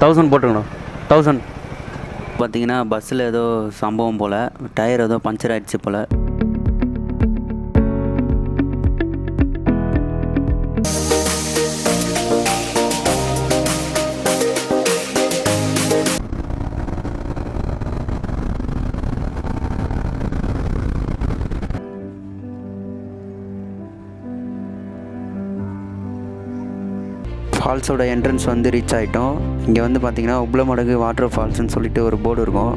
1000 போட்டுக்கணும். 1000 பார்த்தீங்கன்னா பஸ்ஸில் ஏதோ சம்பவம் போல், டயர் ஏதோ பஞ்சர் ஆகிடுச்சு போல். ஃபால்ஸோட என்ட்ரன்ஸ் வந்து ரீச் ஆகிட்டோம். இங்கே வந்து பார்த்திங்கன்னா உப்ளமடகு வாட்டர் ஃபால்ஸ்னு சொல்லிட்டு ஒரு போர்டு இருக்கும்.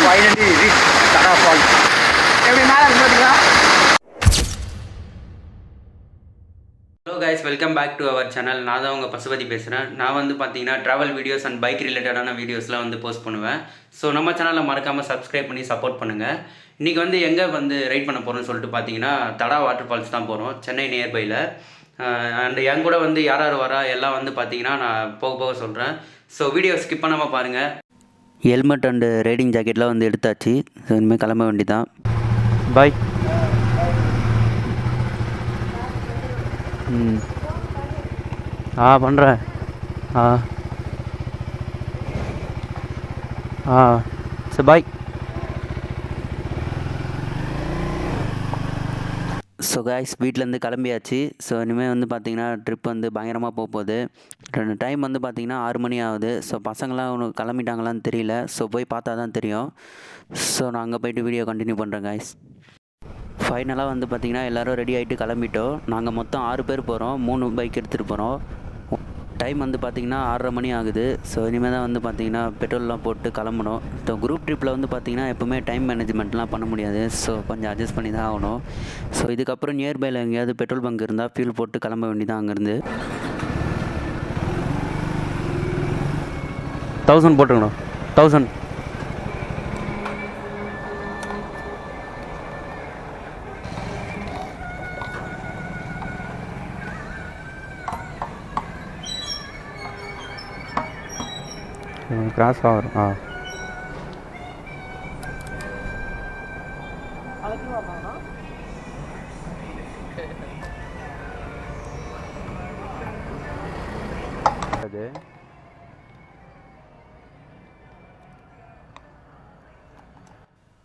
Finally reach Tara Falls. எப்படி மேலே பார்த்தீங்களா? Hello guys, welcome back to our channel. நான் தான் உங்கள் பசுபதி பேசுகிறேன். நான் வந்து பார்த்தீங்கன்னா ட்ராவல் வீடியோஸ் அண்ட் பைக் ரிலேட்டடான வீடியோஸ்லாம் வந்து போஸ்ட் பண்ணுவேன். ஸோ நம்ம சேனலில் மறக்காமல் சப்ஸ்கிரைப் பண்ணி சப்போர்ட் பண்ணுங்கள். இன்றைக்கி வந்து எங்கே வந்து ரைட் பண்ண போகிறோம்னு சொல்லிட்டு பார்த்தீங்கன்னா தடா வாட்டர் ஃபால்ஸ் தான் போகிறோம், சென்னை நியர்பையில். அண்ட் என் கூட வந்து யார் யார் வரா எல்லாம் வந்து பார்த்தீங்கன்னா நான் போக போக சொல்கிறேன். ஸோ வீடியோ ஸ்கிப் பண்ணாமல் பாருங்கள். ஹெல்மெட் அண்டு ரைடிங் ஜாக்கெட்லாம் வந்து எடுத்தாச்சு. ஸோ இனிமேல் கிளம்ப வேண்டிதான். பாய். பண்ணுறேன். சரி பாய். ஸோ காய்ஸ், வீட்டிலேருந்து கிளம்பியாச்சு. ஸோ இனிமேல் வந்து பார்த்திங்கன்னா ட்ரிப் வந்து பயங்கரமாக போகுது. டைம் வந்து பார்த்திங்கன்னா 6 மணி ஆகுது. ஸோ பசங்களாம் ஒன்று கிளம்பிட்டாங்களான்னு தெரியல. ஸோ போய் பார்த்தா தான் தெரியும். ஸோ நான் அங்கே போய்ட்டு வீடியோ கண்டினியூ பண்ணுறேன் காய்ஸ். ஃபைனலாக வந்து பார்த்திங்கன்னா எல்லோரும் ரெடி ஆகிட்டு கிளம்பிட்டோம். நாங்கள் மொத்தம் 6 பேர் போகிறோம். 3 பைக் எடுத்துகிட்டு போகிறோம். டைம் வந்து பார்த்திங்கன்னா 6:30 மணி ஆகுது. ஸோ இனிமேல் தான் வந்து பார்த்திங்கன்னா பெட்ரோல்லாம் போட்டு கிளம்பணும். ஸோ குரூப் ட்ரிப்பில் வந்து பார்த்திங்கன்னா எப்போவுமே டைம் மேனேஜ்மெண்ட்லாம் பண்ண முடியாது. ஸோ கொஞ்சம் அட்ஜஸ்ட் பண்ணி தான் ஆகணும். ஸோ இதுக்கப்புறம் நியர்பையில் எங்கேயாவது பெட்ரோல் பங்க் இருந்தால் ஃபியூல் போட்டு கிளம்ப வேண்டியதான். அங்கேருந்து 1000 போட்டுக்கணும். 1000 கிராஸ் ஆகும். அது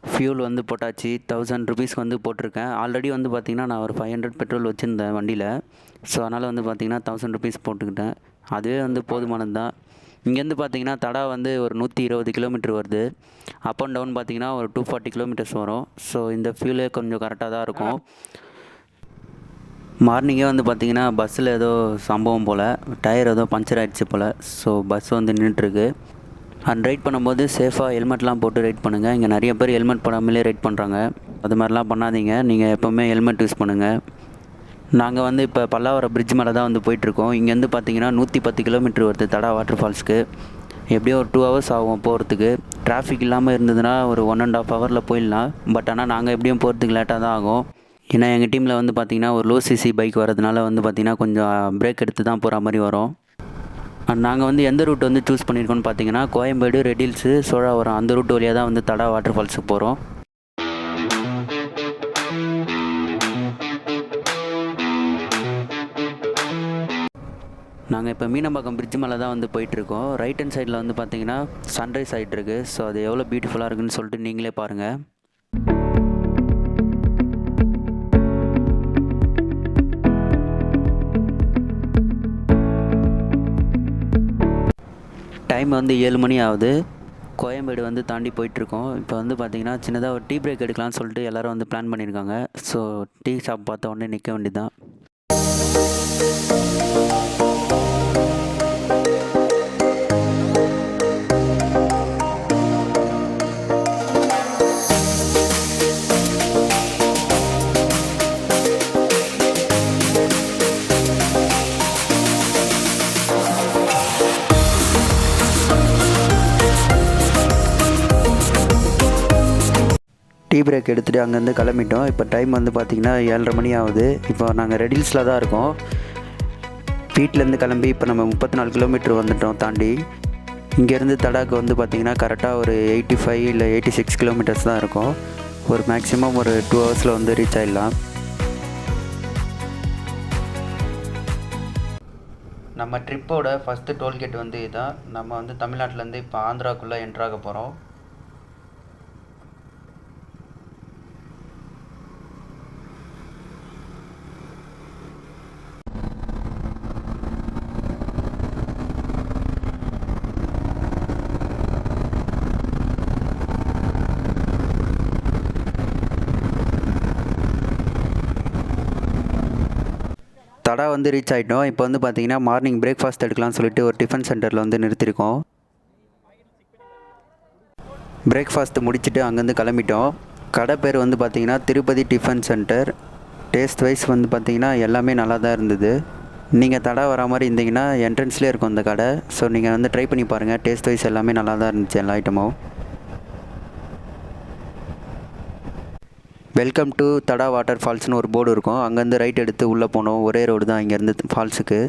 ஃபியூல் வந்து போட்டாச்சு. 1000 ருபீஸ்க்கு வந்து போட்டிருக்கேன். ஆல்ரெடி வந்து பார்த்திங்கன்னா நான் ஒரு 500 பெட்ரோல் வச்சுருந்தேன் வண்டியில். ஸோ அதனால் வந்து பார்த்திங்கன்னா 1000 ருபீஸ் போட்டுக்கிட்டேன். அதுவே வந்து போதுமானது தான். இங்கேருந்து பார்த்திங்கன்னா தடா வந்து ஒரு 120 கிலோமீட்டர் வருது. அப் அண்ட் டவுன் பார்த்திங்கன்னா ஒரு 240 கிலோமீட்டர்ஸ் வரும். ஸோ இந்த ஃபியூலே கொஞ்சம் கரெக்டாக தான் இருக்கும். மார்னிங்கே வந்து பார்த்திங்கன்னா பஸ்ஸில் ஏதோ சம்பவம் போல், டயர் ஏதோ பஞ்சர் ஆகிடுச்சு போல். ஸோ பஸ் வந்து நின்றுட்டுருக்கு. அண்ட் ரைட் பண்ணும்போது சேஃபாக ஹெல்மெட்லாம் போட்டு ரைட் பண்ணுங்கள். இங்கே நிறைய பேர் ஹெல்மெட் போடாமலே ரைட் பண்ணுறாங்க. அது மாதிரிலாம் பண்ணாதீங்க. நீங்கள் எப்போவுமே ஹெல்மெட் யூஸ் பண்ணுங்கள். நாங்கள் வந்து இப்போ பல்லாவரம் பிரிட்ஜ் மேலே தான் வந்து போயிட்டுருக்கோம். இங்கேருந்து பார்த்திங்கன்னா 110 கிலோமீட்டர் வருது தடா வாட்டர் ஃபால்ஸ்க்கு. எப்படியோ ஒரு 2 ஹவர்ஸ் ஆகும் போகிறதுக்கு. டிராஃபிக் இல்லாமல் இருந்ததுன்னா ஒரு 1.5 ஹவரில் போயிடலாம். பட் ஆனால் நாங்கள் எப்படியும் போகிறதுக்கு லேட்டாக தான் ஆகும். ஏன்னா எங்கள் டீமில் வந்து பார்த்திங்கன்னா ஒரு லோ சிசி பைக் வரதுனால வந்து பார்த்திங்கன்னா கொஞ்சம் பிரேக் எடுத்து தான் போகிற மாதிரி வரும். நாங்கள் வந்து எந்த ரூட் வந்து சூஸ் பண்ணியிருக்கோன்னு பார்த்திங்கன்னா கோயம்பேடு, ரெடில்ஸு, சோழாவரம் அந்த ரூட் வழியாக தான் வந்து தடா வாட்டர் ஃபால்ஸுக்கு போகிறோம். நாங்கள் இப்போ மீனம்பாக்கம் பிரிட்ஜ் மேலே தான் வந்து போயிட்டுருக்கோம். ரைட் ஹேண்ட் சைடில் வந்து பார்த்திங்கன்னா சன்ரைஸ் ஆகிட்டு இருக்குது. ஸோ அது எவ்வளோ பியூட்டிஃபுல்லாக இருக்குதுன்னு சொல்லிட்டு நீங்களே பாருங்கள். டைம் வந்து 7 மணி ஆகுது. கோயம்பேடு வந்து தாண்டி போயிட்டுருக்கோம். இப்போ வந்து பார்த்திங்கன்னா சின்னதாக ஒரு டீ பிரேக் எடுக்கலாம்னு சொல்லிட்டு எல்லோரும் வந்து பிளான் பண்ணியிருக்காங்க. ஸோ டீ ஷாப் பார்த்த உடனே நிற்க வேண்டியதுதான். டீ பிரேக் எடுத்துகிட்டு அங்கேருந்து கிளம்பிட்டோம். இப்போ டைம் வந்து பார்த்திங்கன்னா 7:30 மணி ஆகுது. இப்போ நாங்கள் ரெடில்ஸில் தான் இருக்கோம். வீட்டிலேருந்து கிளம்பி இப்போ நம்ம 34 கிலோமீட்டர் வந்துட்டோம் தாண்டி. இங்கேருந்து தடாக்கு வந்து பார்த்திங்கன்னா கரெக்டாக ஒரு 85 இல்லை 86 கிலோமீட்டர்ஸ் தான் இருக்கும். ஒரு மேக்ஸிமம் ஒரு 2 ஹவர்ஸில் வந்து ரீச் ஆகிடலாம். நம்ம ட்ரிப்போட ஃபஸ்ட்டு டோல்கேட் வந்து இதுதான். நம்ம வந்து தமிழ்நாட்டிலேருந்து இப்போ ஆந்திராக்குள்ளே என்ட்ராக போகிறோம். தடா வந்து ரீச் ஆகிட்டோம். இப்போ வந்து பார்த்திங்கன்னா மார்னிங் பிரேக்ஃபாஸ்ட் எடுக்கலாம்னு சொல்லிட்டு ஒரு டிஃபன் சென்டரில் வந்து நிறுத்தியிருக்கோம். பிரேக்ஃபாஸ்ட்டு முடிச்சுட்டு அங்கேருந்து கிளம்பிட்டோம். கடை பேர் வந்து பார்த்திங்கன்னா Tirupati tiffin centre. Taste wise வந்து பார்த்திங்கன்னா எல்லாமே நல்லா தான் இருந்தது. நீங்கள் தடா வர மாதிரி இருந்தீங்கன்னா என்ட்ரன்ஸ்லேயே இருக்கும் இந்த கடை. ஸோ நீங்கள் வந்து ட்ரை பண்ணி பாருங்கள். டேஸ்ட் வைஸ் எல்லாமே நல்லா தான் இருந்துச்சு எல்லா ஐட்டமும். வெல்கம் டு தடா வாட்டர் ஃபால்ஸ்னு ஒரு போர்டு இருக்கும். அங்கேருந்து ரைட் எடுத்து உள்ளே போனோம். ஒரே ரோடு தான் இங்கேருந்து ஃபால்ஸுக்கு.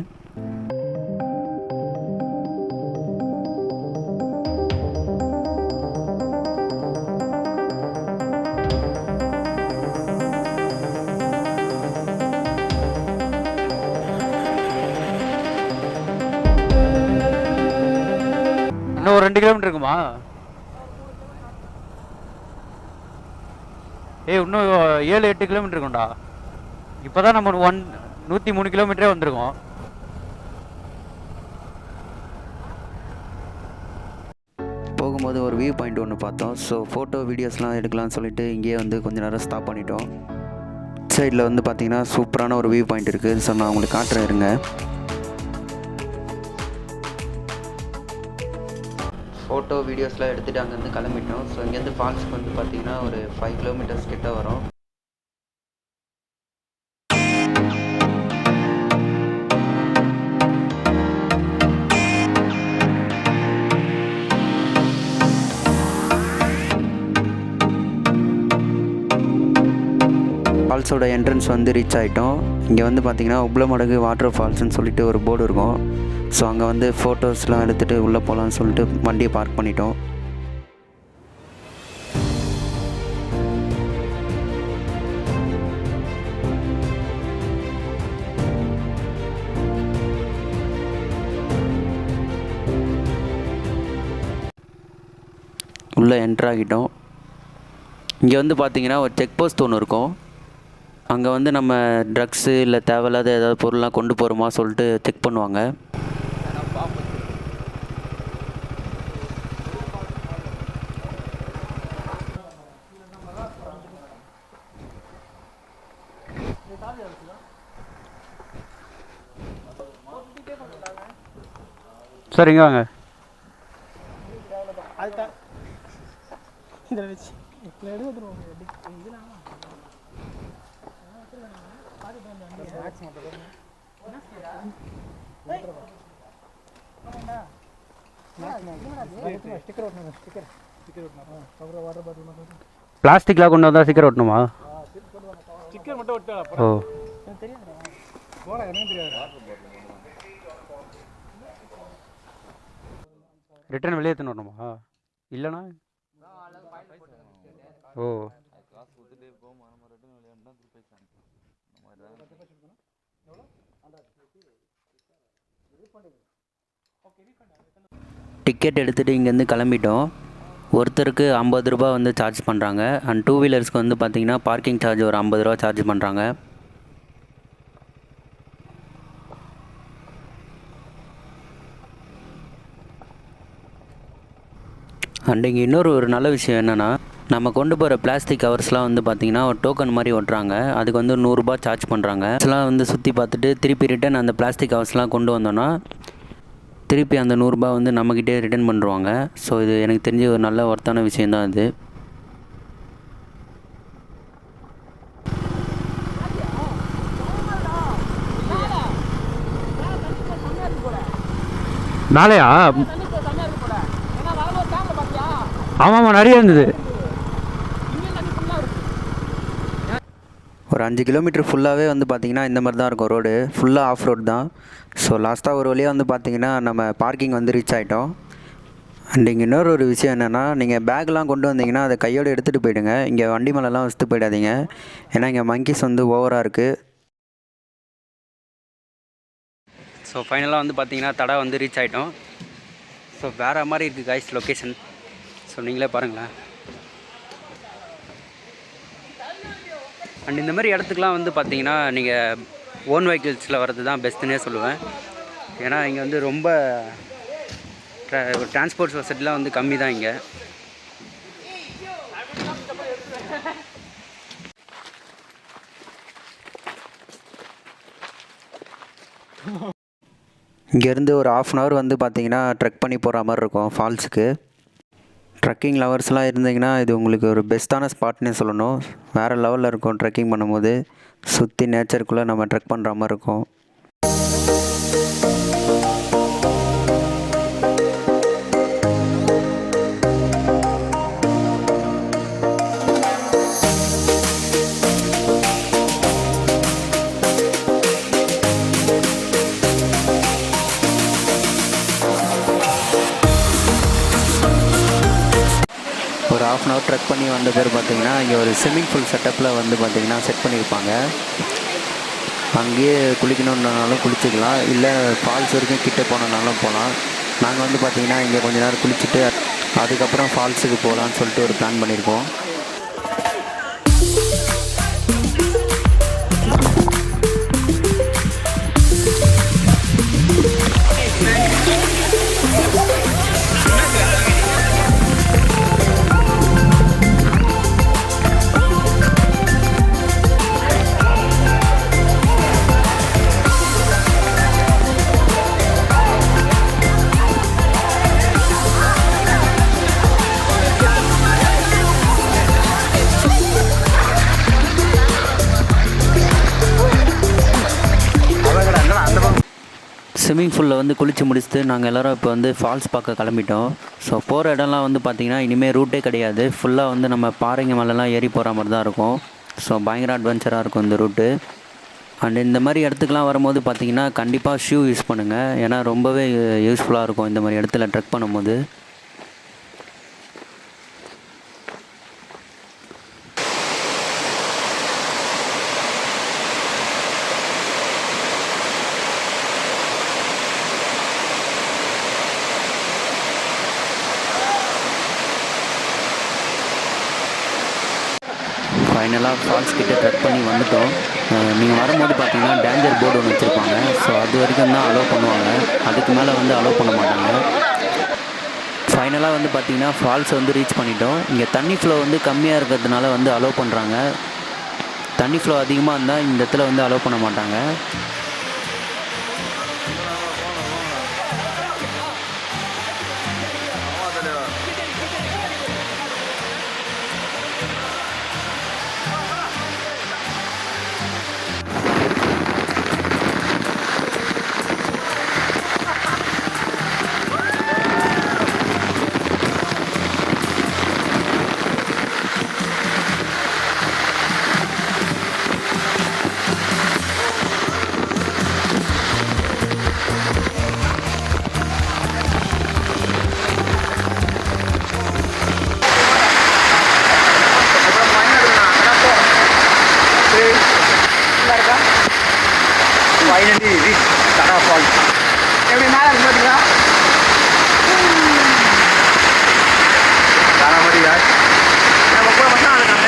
இன்னும் ஒரு 2 கிலோமீட்டர் இருக்குமா? இன்னும் 7-8 கிலோமீட்டர் இருக்கும்டா. இப்போ தான் நம்ம 103 கிலோமீட்டரே வந்திருக்கோம். போகும்போது ஒரு வியூ பாயிண்ட் ஒன்று பார்த்தோம். ஸோ ஃபோட்டோ வீடியோஸ்லாம் எடுக்கலாம்னு சொல்லிட்டு இங்கேயே வந்து கொஞ்சம் நேரம் ஸ்டாப் பண்ணிட்டோம். சைடில் வந்து பார்த்திங்கன்னா சூப்பரான ஒரு வியூ பாயிண்ட் இருக்குது. ஸோ நான் உங்களுக்கு காட்டுறேன் இருங்க. ஃபோட்டோ வீடியோஸ்லாம் எடுத்துகிட்டு அங்கேருந்து கிளம்பிட்டோம். ஸோ இங்கேருந்து ஃபால்ஸ்க்கு வந்து பார்த்திங்கன்னா ஒரு 5 கிலோமீட்டர்ஸ் கிட்ட வரும். ஃபால்ஸோட என்ட்ரன்ஸ் வந்து ரீச் ஆகிட்டோம். இங்கே வந்து பார்த்திங்கன்னா உப்ளமடகு வாட்டர் ஃபால்ஸ்னு சொல்லிட்டு ஒரு போர்டு இருக்கும். ஸோ அங்கே வந்து ஃபோட்டோஸ்லாம் எடுத்துகிட்டு உள்ளே போகலான்னு சொல்லிட்டு வண்டியை பார்க் பண்ணிட்டோம். உள்ளே என்ட்ராகிட்டோம். இங்கே வந்து பார்த்திங்கன்னா ஒரு செக் போஸ்ட் ஒன்று இருக்கும். அங்கே வந்து நம்ம ட்ரக்ஸு இல்லை தேவையில்லாத ஏதாவது பொருள்லாம் கொண்டு போகிறோமா சொல்லிட்டு செக் பண்ணுவாங்க. சரிங்க வாங்க. பிளாஸ்டிக்லாம் கொண்டு வந்தால் ஸ்டிக்கர் ஒட்டணுமா? ஓ ரிட்டர்ன் வெளியே எடுத்துன்னு வரணுமா? இல்லைண்ணா. ஓ டிக்கெட் எடுத்துகிட்டு இங்கேருந்து கிளம்பிட்டோம். ஒருத்தருக்கு 50 ரூபா வந்து சார்ஜ் பண்ணுறாங்க. அண்ட் 2 வீலர்ஸ்க்கு வந்து பார்த்திங்கன்னா பார்க்கிங் சார்ஜ் ஒரு 50 ரூபா சார்ஜ் பண்ணுறாங்க. அண்ட் இங்கே இன்னொரு நல்ல விஷயம் என்னென்னா, நம்ம கொண்டு போகிற பிளாஸ்டிக் கவர்ஸ்லாம் வந்து பார்த்திங்கன்னா ஒரு டோக்கன் மாதிரி ஒட்டுறாங்க. அதுக்கு வந்து 100 ரூபா சார்ஜ் பண்ணுறாங்க. இதெல்லாம் வந்து சுற்றி பார்த்துட்டு திருப்பி ரிட்டன் அந்த பிளாஸ்டிக் கவர்ஸ்லாம் கொண்டு வந்தோன்னா திருப்பி அந்த 100 ரூபா வந்து நம்மக்கிட்டே ரிட்டர்ன் பண்ணுவாங்க. ஸோ இது எனக்கு தெரிஞ்ச ஒரு நல்ல ஒர்த்தான விஷயந்தான் இது. மேலையா? ஆமாம்மா நிறைய இருந்தது. ஒரு 5 கிலோமீட்டர் ஃபுல்லாகவே வந்து பார்த்திங்கன்னா இந்த மாதிரி தான் இருக்கும் ரோடு, ஃபுல்லாக ஆஃப் ரோடு தான். ஸோ லாஸ்ட்டாக ஒரு வழியாக வந்து பார்த்திங்கன்னா நம்ம பார்க்கிங் வந்து ரீச் ஆகிட்டோம். அண்ட் இங்கே இன்னொரு ஒரு விஷயம் என்னென்னா, நீங்கள் பேக்லாம் கொண்டு வந்தீங்கன்னா அதை கையோடு எடுத்துகிட்டு போயிடுங்க. இங்கே வண்டி மேலெலாம் வச்சுட்டு போயிடாதீங்க, ஏன்னா இங்கே மங்கீஸ் வந்து ஓவராக இருக்குது. ஸோ ஃபைனலாக வந்து பார்த்திங்கன்னா தடா வந்து ரீச் ஆகிட்டோம். ஸோ வேறு மாதிரி இருக்குது கைஸ் லொக்கேஷன். ஸோ நீங்களே பாருங்களேன். அண்ட் இந்த மாதிரி இடத்துக்குலாம் வந்து பார்த்திங்கன்னா நீங்கள் ஓன் வெஹிக்கிள்ஸில் வர்றது தான் பெஸ்ட்டுன்னே சொல்லுவேன். ஏன்னா இங்கே வந்து ரொம்ப டிரான்ஸ்போர்ட் ஃபெசிலிட்டிலாம் வந்து கம்மி தான் இங்கே. இங்கேருந்து ஒரு 1/2 hour வந்து பார்த்திங்கன்னா ட்ரெக் பண்ணி போகிற மாதிரி இருக்கும் ஃபால்ஸுக்கு. ட்ரெக்கிங் லவர்ஸ்லாம் இருந்தீங்கன்னா இது உங்களுக்கு ஒரு பெஸ்ட்டான ஸ்பாட்னே சொல்லணும். வேறு லெவலில் இருக்கும் ட்ரெக்கிங் பண்ணும்போது. சுற்றி நேச்சருக்குள்ளே நம்ம ட்ரெக் பண்ணுற மாதிரி இருக்கும். ஒரு 1/2 hour ட்ரெக் பண்ணி வந்த பேர் பார்த்திங்கன்னா இங்கே ஒரு ஸ்விம்மிங் பூல் செட்டப்பில் வந்து பார்த்திங்கன்னா செட் பண்ணியிருப்பாங்க. அங்கேயே குளிக்கணுன்னாலும் குளிச்சிக்கலாம், இல்லை ஃபால்ஸ் வரைக்கும் கிட்டே போனனாலும் போகலாம். நாங்கள் வந்து பார்த்திங்கன்னா இங்கே கொஞ்ச நேரம் குளிச்சுட்டு அதுக்கப்புறம் ஃபால்ஸுக்கு போகலான்னு சொல்லிட்டு ஒரு பிளான் பண்ணியிருக்கோம். ஸ்விம்மிங் பூலில் வந்து குளித்து முடிச்சுட்டு நாங்கள் எல்லோரும் இப்போ வந்து ஃபால்ஸ் பார்க்க கிளம்பிட்டோம். ஸோ போகிற இடம்லாம் வந்து பார்த்திங்கன்னா இனிமேல் ரூட்டே கிடையாது, ஃபுல்லாக வந்து நம்ம பாறைங்க மேலெலாம் ஏறி போகிற மாதிரி தான் இருக்கும். ஸோ பயங்கர அட்வென்ச்சராக இருக்கும் இந்த ரூட்டு. அண்ட் இந்த மாதிரி இடத்துக்குலாம் வரும்போது பார்த்திங்கன்னா கண்டிப்பாக ஷூ யூஸ் பண்ணுங்கள், ஏன்னா ரொம்பவே யூஸ்ஃபுல்லாக இருக்கும் இந்த மாதிரி இடத்துல ட்ரெக் பண்ணும்போது. ஃபைனலாக ஃபால்ஸ் கிட்டே ட்ரெக் பண்ணி வந்துவிட்டோம். நீங்கள் வரும்போது பார்த்தீங்கன்னா டேஞ்சர் போர்டு ஒன்று வச்சுருப்பாங்க. ஸோ அது வரைக்கும் தான் அலோவ் பண்ணுவாங்க, அதுக்கு மேலே வந்து அலோவ் பண்ண மாட்டாங்க. ஃபைனலாக வந்து பார்த்திங்கன்னா ஃபால்ஸ் வந்து ரீச் பண்ணிட்டோம். இங்கே தண்ணி ஃப்ளோ வந்து கம்மியாக இருக்கிறதுனால வந்து அலோவ் பண்ணுறாங்க. தண்ணி ஃப்ளோ அதிகமாக இருந்தால் இந்த இடத்துல வந்து அலோவ் பண்ண மாட்டாங்க. Finally reach Tara Falls. எப்படி மேலே இருக்கு பார்த்தீங்களா? தான மாதிரி யார் நம்ம கூட மட்டும் ஆளுக்காங்க.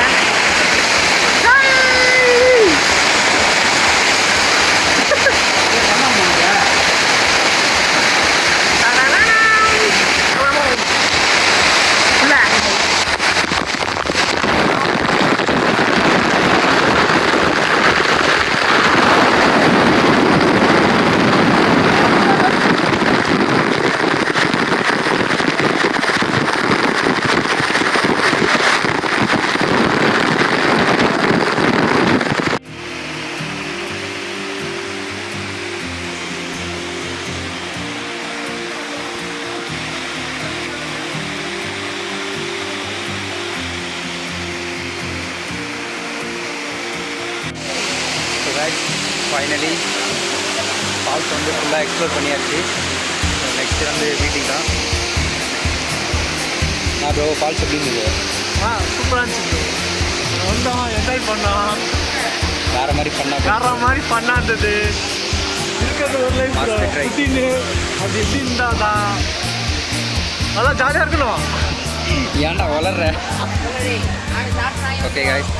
ஃபைனலி ஃபால்ஸ் வந்து ஃபுல்லாக எக்ஸ்ப்ளோர் பண்ணியாச்சு. நெக்ஸ்ட்டு வந்து வீட்டுக்கு தான். நான் ப்ரோ ஃபால்ஸ் எப்படி இருந்தது? சூப்பராக இருந்துச்சு. வந்தோம், என்ஜாய் பண்ணோம். வேறு மாதிரி பண்ணால் வேற மாதிரி பண்ணா இருந்தது. இருக்கிறது ஒரு லைஃப் குட்டின்னு அது எப்படி இருந்தாதான் நல்லா ஜாலியாக இருக்கணும். ஏன்டா வளர்ற? ஓகே காய்ஸ்,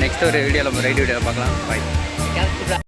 நெக்ஸ்ட் ஒரு வீடியோவில் ரைடு வீடியோவில் பார்க்கலாம். பாய்.